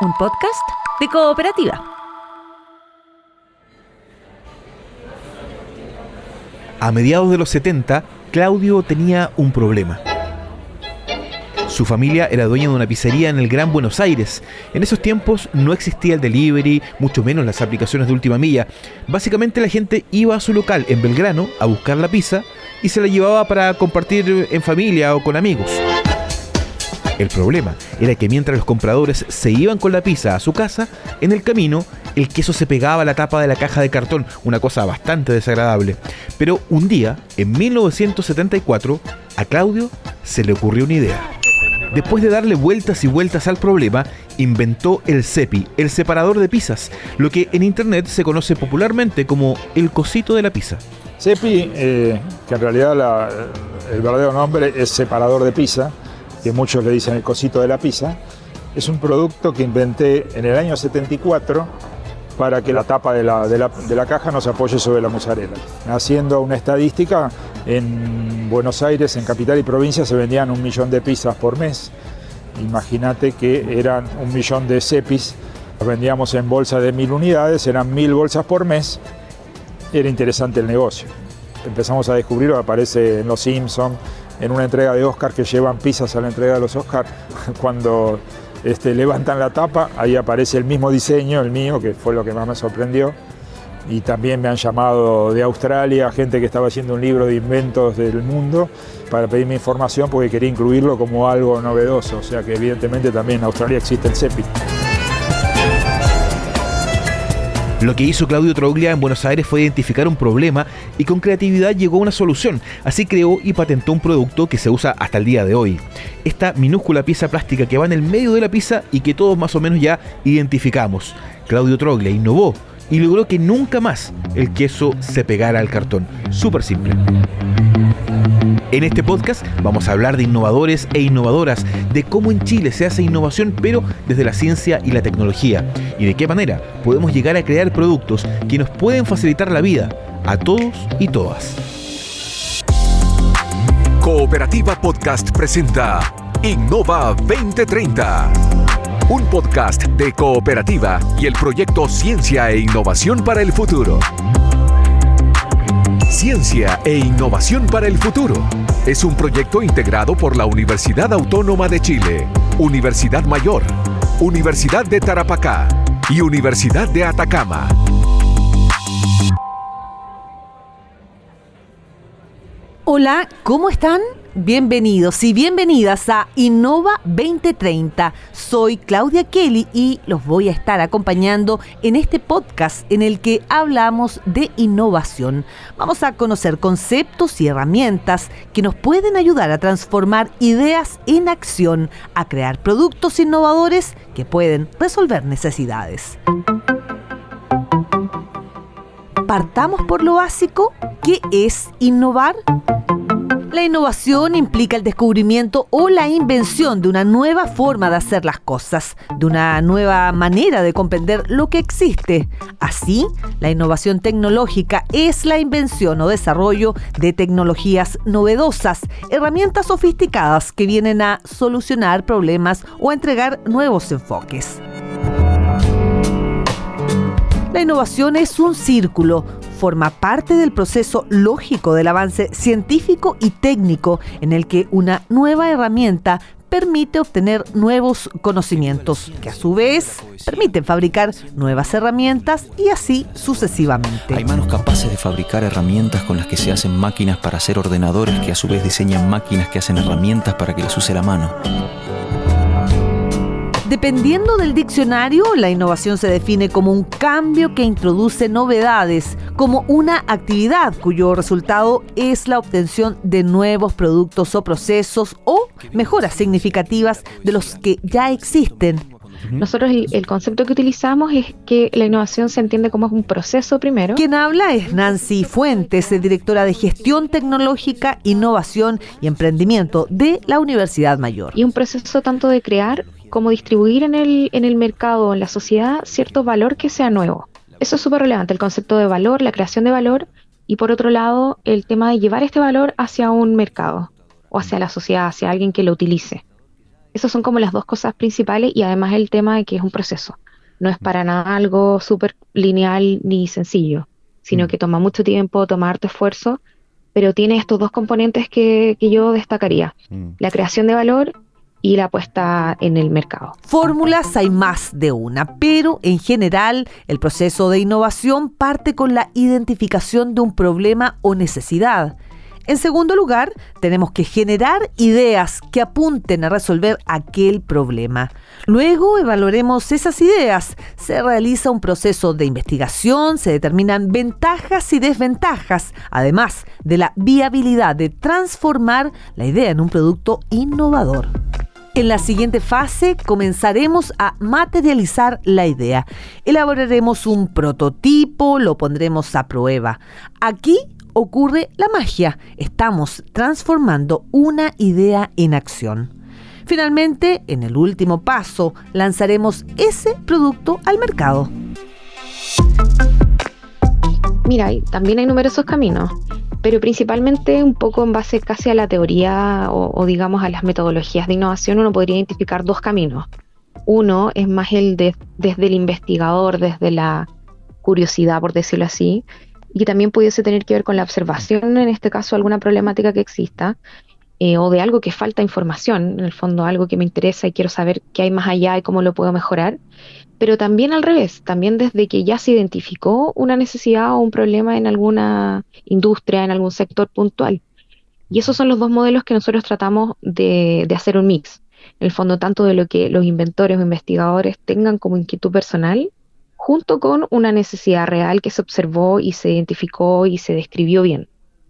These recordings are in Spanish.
un podcast de Cooperativa. A mediados de los 70, Claudio tenía un problema. Su familia era dueña de una pizzería en el Gran Buenos Aires. En esos tiempos no existía el delivery, mucho menos las aplicaciones de última milla. Básicamente la gente iba a su local en Belgrano a buscar la pizza y se la llevaba para compartir en familia o con amigos. El problema era que mientras los compradores se iban con la pizza a su casa, en el camino el queso se pegaba a la tapa de la caja de cartón, una cosa bastante desagradable. Pero un día, en 1974, a Claudio se le ocurrió una idea. Después de darle vueltas y vueltas al problema, inventó el CEPI, el separador de pizzas, lo que en internet se conoce popularmente como el cosito de la pizza. CEPI, que en realidad el verdadero nombre es separador de pizza, que muchos le dicen el cosito de la pizza, es un producto que inventé en el año 74 para que la tapa de la caja no se apoye sobre la mozzarella. Haciendo una estadística, en Buenos Aires, en capital y provincia, se vendían 1 millón de pizzas por mes. Imagínate que eran 1 millón de CEPIs, los vendíamos en bolsa de 1000 unidades, eran 1000 bolsas por mes. Era interesante el negocio. Empezamos a descubrir, aparece en Los Simpsons, en una entrega de Oscar que llevan pizzas a la entrega de los Oscar, cuando levantan la tapa, ahí aparece el mismo diseño, el mío, que fue lo que más me sorprendió. Y también me han llamado de Australia, gente que estaba haciendo un libro de inventos del mundo, para pedirme información porque quería incluirlo como algo novedoso. O sea que evidentemente también en Australia existe el CEPI. Lo que hizo Claudio Troglia en Buenos Aires fue identificar un problema y con creatividad llegó a una solución. Así creó y patentó un producto que se usa hasta el día de hoy. Esta minúscula pieza plástica que va en el medio de la pizza y que todos más o menos ya identificamos. Claudio Troglia innovó y logró que nunca más el queso se pegara al cartón. Súper simple. En este podcast vamos a hablar de innovadores e innovadoras, de cómo en Chile se hace innovación pero desde la ciencia y la tecnología, y de qué manera podemos llegar a crear productos que nos pueden facilitar la vida a todos y todas. Cooperativa Podcast presenta Innova 2030, un podcast de Cooperativa y el proyecto Ciencia e Innovación para el Futuro. Ciencia e Innovación para el Futuro es un proyecto integrado por la Universidad Autónoma de Chile, Universidad Mayor, Universidad de Tarapacá y Universidad de Atacama. Hola, ¿cómo están? Bienvenidos y bienvenidas a Innova 2030. Soy Claudia Kelly y los voy a estar acompañando en este podcast en el que hablamos de innovación. Vamos a conocer conceptos y herramientas que nos pueden ayudar a transformar ideas en acción, a crear productos innovadores que pueden resolver necesidades. Partamos por lo básico. ¿Qué es innovar? La innovación implica el descubrimiento o la invención de una nueva forma de hacer las cosas, de una nueva manera de comprender lo que existe. Así, la innovación tecnológica es la invención o desarrollo de tecnologías novedosas, herramientas sofisticadas que vienen a solucionar problemas o a entregar nuevos enfoques. La innovación es un círculo, forma parte del proceso lógico del avance científico y técnico en el que una nueva herramienta permite obtener nuevos conocimientos, que a su vez permiten fabricar nuevas herramientas y así sucesivamente. Hay manos capaces de fabricar herramientas con las que se hacen máquinas para hacer ordenadores que a su vez diseñan máquinas que hacen herramientas para que las use la mano. Dependiendo del diccionario, la innovación se define como un cambio que introduce novedades, como una actividad cuyo resultado es la obtención de nuevos productos o procesos o mejoras significativas de los que ya existen. Nosotros el concepto que utilizamos es que la innovación se entiende como un proceso primero. Quien habla es Nancy Fuentes, directora de Gestión Tecnológica, Innovación y Emprendimiento de la Universidad Mayor. Y un proceso tanto de crear como distribuir en el mercado, en la sociedad, cierto valor que sea nuevo. Eso es súper relevante, el concepto de valor, la creación de valor, y por otro lado, el tema de llevar este valor hacia un mercado, o hacia la sociedad, hacia alguien que lo utilice. Esas son como las dos cosas principales y además el tema de que es un proceso. No es para nada algo súper lineal ni sencillo, sino que toma mucho tiempo, toma harto esfuerzo, pero tiene estos dos componentes que yo destacaría. La creación de valor y la puesta en el mercado. Fórmulas hay más de una, pero en general el proceso de innovación parte con la identificación de un problema o necesidad. En segundo lugar, tenemos que generar ideas que apunten a resolver aquel problema. Luego evaluaremos esas ideas. Se realiza un proceso de investigación, se determinan ventajas y desventajas, además de la viabilidad de transformar la idea en un producto innovador. En la siguiente fase comenzaremos a materializar la idea. Elaboraremos un prototipo, lo pondremos a prueba. Aquí ocurre la magia. Estamos transformando una idea en acción. Finalmente, en el último paso, lanzaremos ese producto al mercado. Mira, también hay numerosos caminos, pero principalmente un poco en base casi a la teoría o digamos a las metodologías de innovación, uno podría identificar dos caminos. Uno es más desde el investigador, desde la curiosidad, por decirlo así, y también pudiese tener que ver con la observación, en este caso alguna problemática que exista, o de algo que falta información, en el fondo algo que me interesa y quiero saber qué hay más allá y cómo lo puedo mejorar, pero también al revés, también desde que ya se identificó una necesidad o un problema en alguna industria, en algún sector puntual. Y esos son los dos modelos que nosotros tratamos de hacer un mix, en el fondo tanto de lo que los inventores o investigadores tengan como inquietud personal, junto con una necesidad real que se observó y se identificó y se describió bien.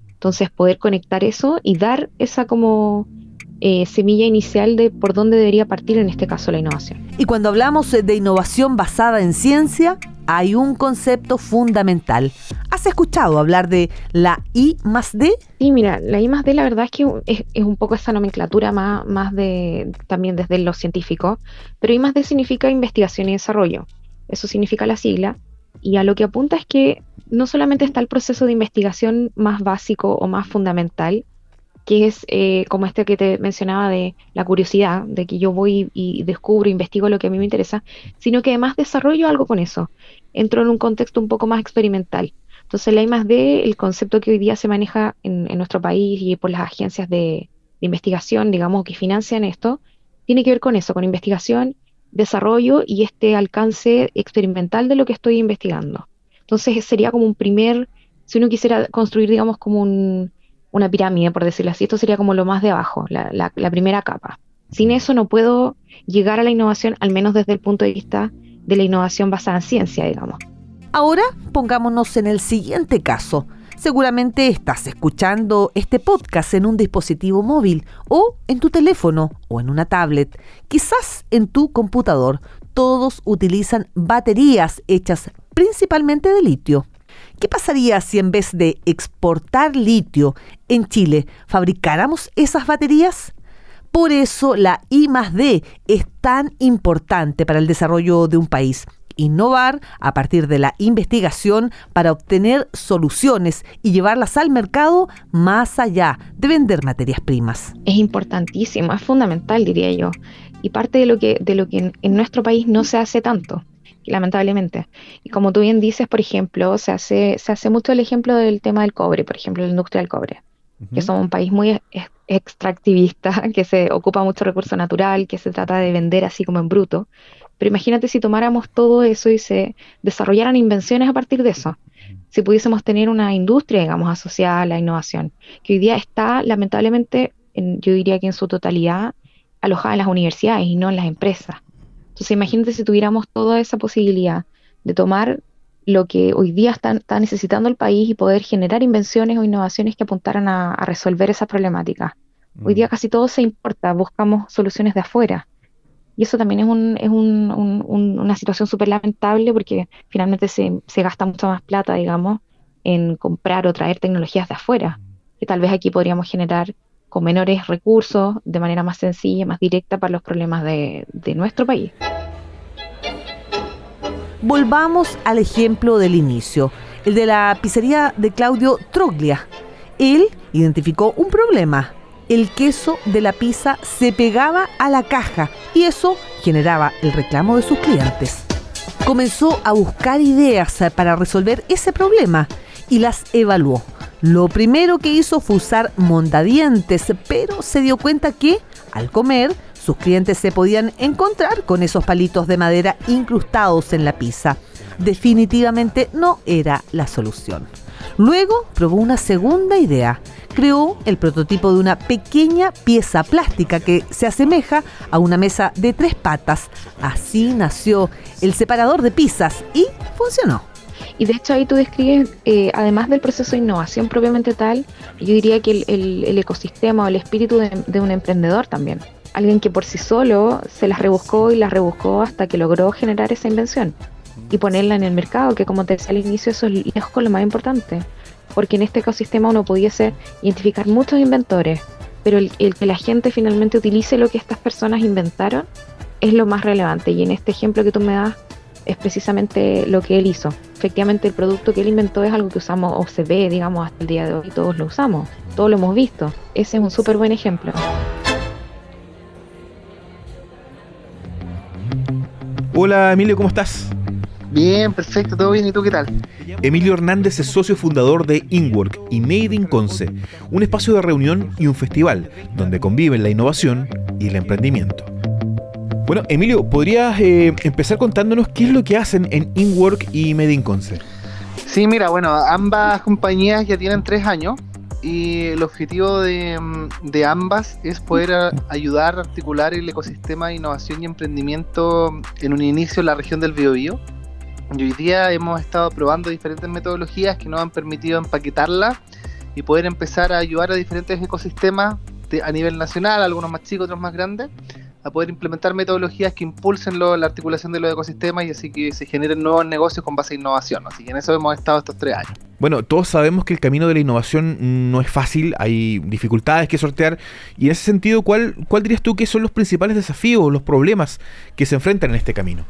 Entonces poder conectar eso y dar esa como semilla inicial de por dónde debería partir en este caso la innovación. Y cuando hablamos de innovación basada en ciencia, hay un concepto fundamental. ¿Has escuchado hablar de la I+D? Sí, mira, la I+D la verdad es que es un poco esa nomenclatura más de también desde lo científico, pero I+D significa investigación y desarrollo. Eso significa la sigla, y a lo que apunta es que no solamente está el proceso de investigación más básico o más fundamental, que es como este que te mencionaba de la curiosidad, de que yo voy y descubro, investigo lo que a mí me interesa, sino que además desarrollo algo con eso. Entro en un contexto un poco más experimental. Entonces la I+D, el concepto que hoy día se maneja en nuestro país y por las agencias de investigación, digamos, que financian esto, tiene que ver con eso, con investigación, desarrollo y este alcance experimental de lo que estoy investigando. Entonces sería como un primer, si uno quisiera construir, digamos, como una pirámide, por decirlo así, esto sería como lo más de abajo, la primera capa. Sin eso no puedo llegar a la innovación, al menos desde el punto de vista de la innovación basada en ciencia, digamos. Ahora pongámonos en el siguiente caso. Seguramente estás escuchando este podcast en un dispositivo móvil o en tu teléfono o en una tablet, quizás en tu computador. Todos utilizan baterías hechas principalmente de litio. ¿Qué pasaría si en vez de exportar litio en Chile fabricáramos esas baterías? Por eso la I+D es tan importante para el desarrollo de un país. Innovar a partir de la investigación para obtener soluciones y llevarlas al mercado más allá de vender materias primas. Es importantísimo, es fundamental, diría yo, y parte de lo que en nuestro país no se hace tanto, lamentablemente. Y como tú bien dices, por ejemplo, se hace mucho el ejemplo del tema del cobre, por ejemplo, la industria del cobre, que somos un país muy extractivista, que se ocupa mucho recurso natural, que se trata de vender así como en bruto. Pero imagínate si tomáramos todo eso y se desarrollaran invenciones a partir de eso. Si pudiésemos tener una industria, digamos, asociada a la innovación, que hoy día está, lamentablemente, yo diría que en su totalidad, alojada en las universidades y no en las empresas. Entonces imagínate si tuviéramos toda esa posibilidad de tomar lo que hoy día está necesitando el país y poder generar invenciones o innovaciones que apuntaran a resolver esa problemática. Hoy día casi todo se importa, buscamos soluciones de afuera. Y eso también es una situación súper lamentable porque finalmente se gasta mucha más plata, digamos, en comprar o traer tecnologías de afuera, que tal vez aquí podríamos generar con menores recursos, de manera más sencilla, más directa para los problemas de nuestro país. Volvamos al ejemplo del inicio, el de la pizzería de Claudio Troglia. Él identificó un problema. el queso de la pizza se pegaba a la caja y eso generaba el reclamo de sus clientes. Comenzó a buscar ideas para resolver ese problema y las evaluó. Lo primero que hizo fue usar mondadientes, pero se dio cuenta que, al comer, sus clientes se podían encontrar con esos palitos de madera incrustados en la pizza. Definitivamente no era la solución. Luego probó una segunda idea. Creó el prototipo de una pequeña pieza plástica que se asemeja a una mesa de 3 patas. Así nació el separador de pizzas y funcionó. Y de hecho ahí tú describes, además del proceso de innovación propiamente tal, yo diría que el ecosistema o el espíritu de un emprendedor también. Alguien que por sí solo se las rebuscó y las rebuscó hasta que logró generar esa invención y ponerla en el mercado, que como te decía al inicio, eso es lejos con lo más importante. Porque en este ecosistema uno pudiese identificar muchos inventores, pero el que la gente finalmente utilice lo que estas personas inventaron es lo más relevante. Y en este ejemplo que tú me das, es precisamente lo que él hizo. Efectivamente, el producto que él inventó es algo que usamos o se ve, digamos, hasta el día de hoy. Todos lo usamos, todos lo hemos visto. Ese es un súper buen ejemplo. Hola Emilio, ¿cómo estás? Bien, perfecto, todo bien. ¿Y tú qué tal? Emilio Hernández es socio fundador de InWork y Made in Conce, un espacio de reunión y un festival donde conviven la innovación y el emprendimiento. Bueno, Emilio, ¿podrías empezar contándonos qué es lo que hacen en InWork y Made in Conce? Sí, mira, bueno, ambas compañías ya tienen 3 años y el objetivo de ambas es poder ayudar a articular el ecosistema de innovación y emprendimiento en un inicio en la región del Biobío. Y hoy día hemos estado probando diferentes metodologías que nos han permitido empaquetarlas y poder empezar a ayudar a diferentes ecosistemas a nivel nacional, algunos más chicos, otros más grandes, a poder implementar metodologías que impulsen la articulación de los ecosistemas y así que se generen nuevos negocios con base en innovación. Así que en eso hemos estado estos 3 años. Bueno, todos sabemos que el camino de la innovación no es fácil, hay dificultades que sortear y en ese sentido, ¿cuál dirías tú que son los principales desafíos, los problemas que se enfrentan en este camino?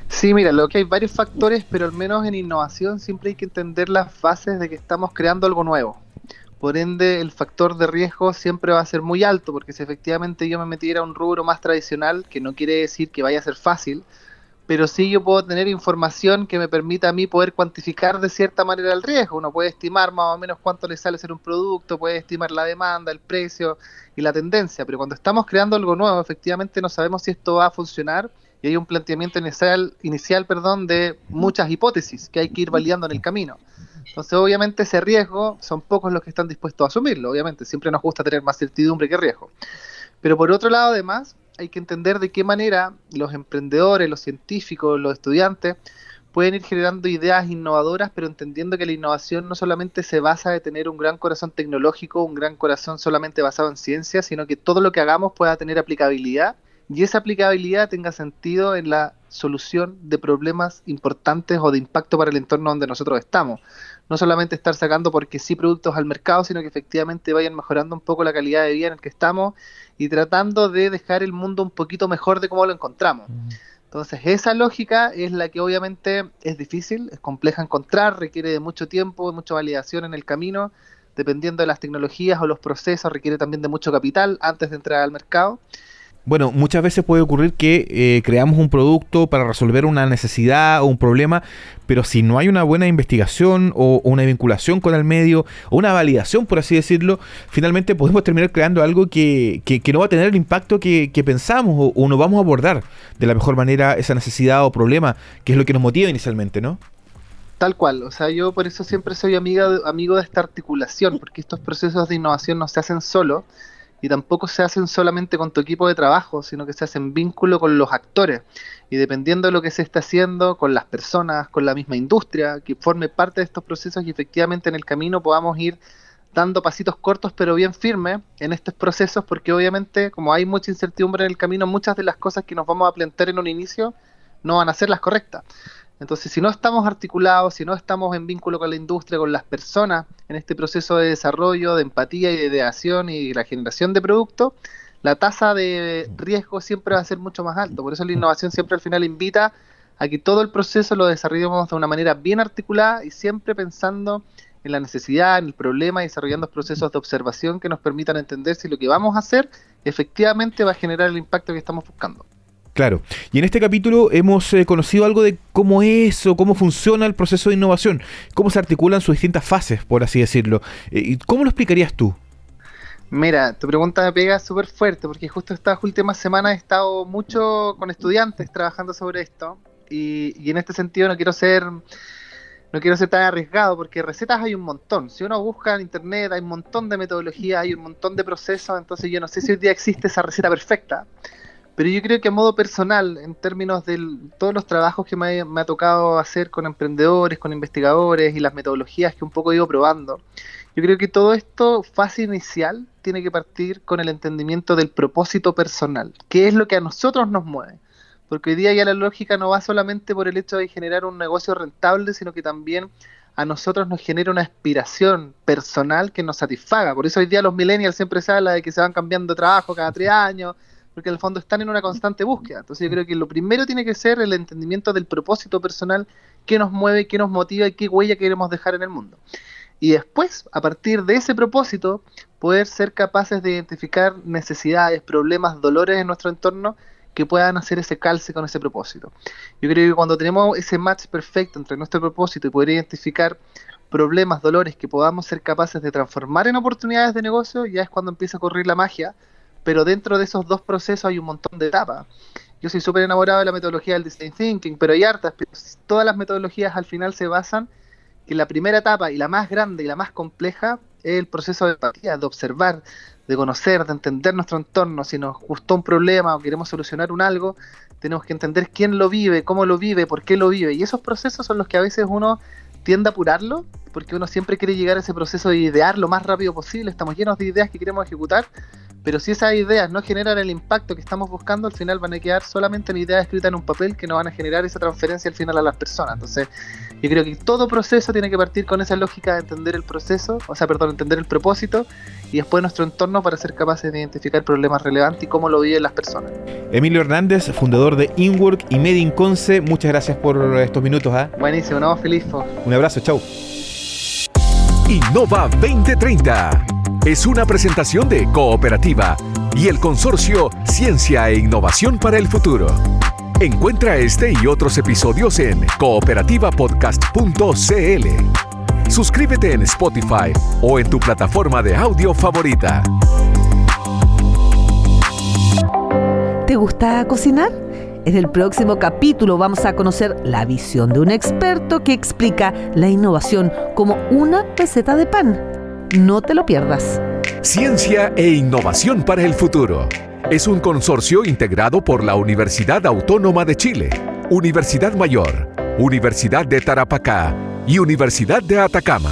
Sí, mira, lo que hay varios factores, pero al menos en innovación siempre hay que entender las bases de que estamos creando algo nuevo. Por ende, el factor de riesgo siempre va a ser muy alto, porque si efectivamente yo me metiera a un rubro más tradicional, que no quiere decir que vaya a ser fácil, pero sí yo puedo tener información que me permita a mí poder cuantificar de cierta manera el riesgo. Uno puede estimar más o menos cuánto le sale hacer un producto, puede estimar la demanda, el precio y la tendencia, pero cuando estamos creando algo nuevo, efectivamente no sabemos si esto va a funcionar y hay un planteamiento inicial de muchas hipótesis que hay que ir validando en el camino. Entonces, obviamente, ese riesgo son pocos los que están dispuestos a asumirlo. Obviamente, siempre nos gusta tener más certidumbre que riesgo. Pero por otro lado, además, hay que entender de qué manera los emprendedores, los científicos, los estudiantes pueden ir generando ideas innovadoras, pero entendiendo que la innovación no solamente se basa en tener un gran corazón tecnológico, un gran corazón solamente basado en ciencia, sino que todo lo que hagamos pueda tener aplicabilidad y esa aplicabilidad tenga sentido en la solución de problemas importantes o de impacto para el entorno donde nosotros estamos. No solamente estar sacando porque sí productos al mercado, sino que efectivamente vayan mejorando un poco la calidad de vida en el que estamos y tratando de dejar el mundo un poquito mejor de cómo lo encontramos. Entonces esa lógica es la que obviamente es difícil, es compleja encontrar, requiere de mucho tiempo, mucha validación en el camino, dependiendo de las tecnologías o los procesos, requiere también de mucho capital antes de entrar al mercado. Bueno, muchas veces puede ocurrir que creamos un producto para resolver una necesidad o un problema, pero si no hay una buena investigación o una vinculación con el medio o una validación, por así decirlo, finalmente podemos terminar creando algo que no va a tener el impacto que pensamos o no vamos a abordar de la mejor manera esa necesidad o problema, que es lo que nos motiva inicialmente, ¿no? Tal cual, o sea, yo por eso siempre soy amigo de esta articulación, porque estos procesos de innovación no se hacen solo, y tampoco se hacen solamente con tu equipo de trabajo, sino que se hacen en vínculo con los actores. Y dependiendo de lo que se está haciendo, con las personas, con la misma industria, que forme parte de estos procesos y efectivamente en el camino podamos ir dando pasitos cortos pero bien firmes en estos procesos, porque obviamente como hay mucha incertidumbre en el camino, muchas de las cosas que nos vamos a plantear en un inicio no van a ser las correctas. Entonces, si no estamos articulados, si no estamos en vínculo con la industria, con las personas, en este proceso de desarrollo, de empatía y de ideación y la generación de productos, la tasa de riesgo siempre va a ser mucho más alta. Por eso la innovación siempre al final invita a que todo el proceso lo desarrollemos de una manera bien articulada y siempre pensando en la necesidad, en el problema, y desarrollando procesos de observación que nos permitan entender si lo que vamos a hacer efectivamente va a generar el impacto que estamos buscando. Claro, y en este capítulo hemos conocido algo de cómo es o cómo funciona el proceso de innovación, cómo se articulan sus distintas fases, por así decirlo. ¿Cómo lo explicarías tú? Mira, tu pregunta me pega súper fuerte porque justo estas últimas semanas he estado mucho con estudiantes trabajando sobre esto y en este sentido no quiero ser tan arriesgado porque recetas hay un montón. Si uno busca en internet hay un montón de metodologías, hay un montón de procesos, entonces yo no sé si hoy día existe esa receta perfecta. Pero yo creo que a modo personal, en términos de todos los trabajos que me ha tocado hacer con emprendedores, con investigadores y las metodologías que un poco he ido probando, yo creo que todo esto, fase inicial, tiene que partir con el entendimiento del propósito personal, que es lo que a nosotros nos mueve. Porque hoy día ya la lógica no va solamente por el hecho de generar un negocio rentable, sino que también a nosotros nos genera una aspiración personal que nos satisfaga. Por eso hoy día los millennials siempre se habla de que se van cambiando de trabajo cada 3 años, porque en el fondo están en una constante búsqueda. Entonces yo creo que lo primero tiene que ser el entendimiento del propósito personal, qué nos mueve, qué nos motiva y qué huella queremos dejar en el mundo. Y después, a partir de ese propósito, poder ser capaces de identificar necesidades, problemas, dolores en nuestro entorno que puedan hacer ese calce con ese propósito. Yo creo que cuando tenemos ese match perfecto entre nuestro propósito y poder identificar problemas, dolores que podamos ser capaces de transformar en oportunidades de negocio, ya es cuando empieza a ocurrir la magia. Pero dentro de esos dos procesos hay un montón de etapas. Yo soy súper enamorado de la metodología del Design Thinking, pero hay hartas, pero todas las metodologías al final se basan en la primera etapa y la más grande y la más compleja es el proceso de empatía, de observar, de conocer, de entender nuestro entorno. Si nos gustó un problema o queremos solucionar algo, tenemos que entender quién lo vive, cómo lo vive, por qué lo vive. Y esos procesos son los que a veces uno tiende a apurarlo, porque uno siempre quiere llegar a ese proceso de idear lo más rápido posible. Estamos llenos de ideas que queremos ejecutar, pero si esas ideas no generan el impacto que estamos buscando, al final van a quedar solamente en ideas escritas en un papel que no van a generar esa transferencia al final a las personas. Entonces, yo creo que todo proceso tiene que partir con esa lógica de entender el proceso, entender el propósito y después nuestro entorno para ser capaces de identificar problemas relevantes y cómo lo viven las personas. Emilio Hernández, fundador de InWork y Made in Conce, muchas gracias por estos minutos. Buenísimo, no, feliz. Un abrazo, chau. Innova 2030 es una presentación de Cooperativa y el consorcio Ciencia e Innovación para el Futuro. Encuentra este y otros episodios en cooperativapodcast.cl. Suscríbete en Spotify o en tu plataforma de audio favorita. ¿Te gusta cocinar? En el próximo capítulo vamos a conocer la visión de un experto que explica la innovación como una receta de pan. No te lo pierdas. Ciencia e Innovación para el Futuro es un consorcio integrado por la Universidad Autónoma de Chile, Universidad Mayor, Universidad de Tarapacá y Universidad de Atacama.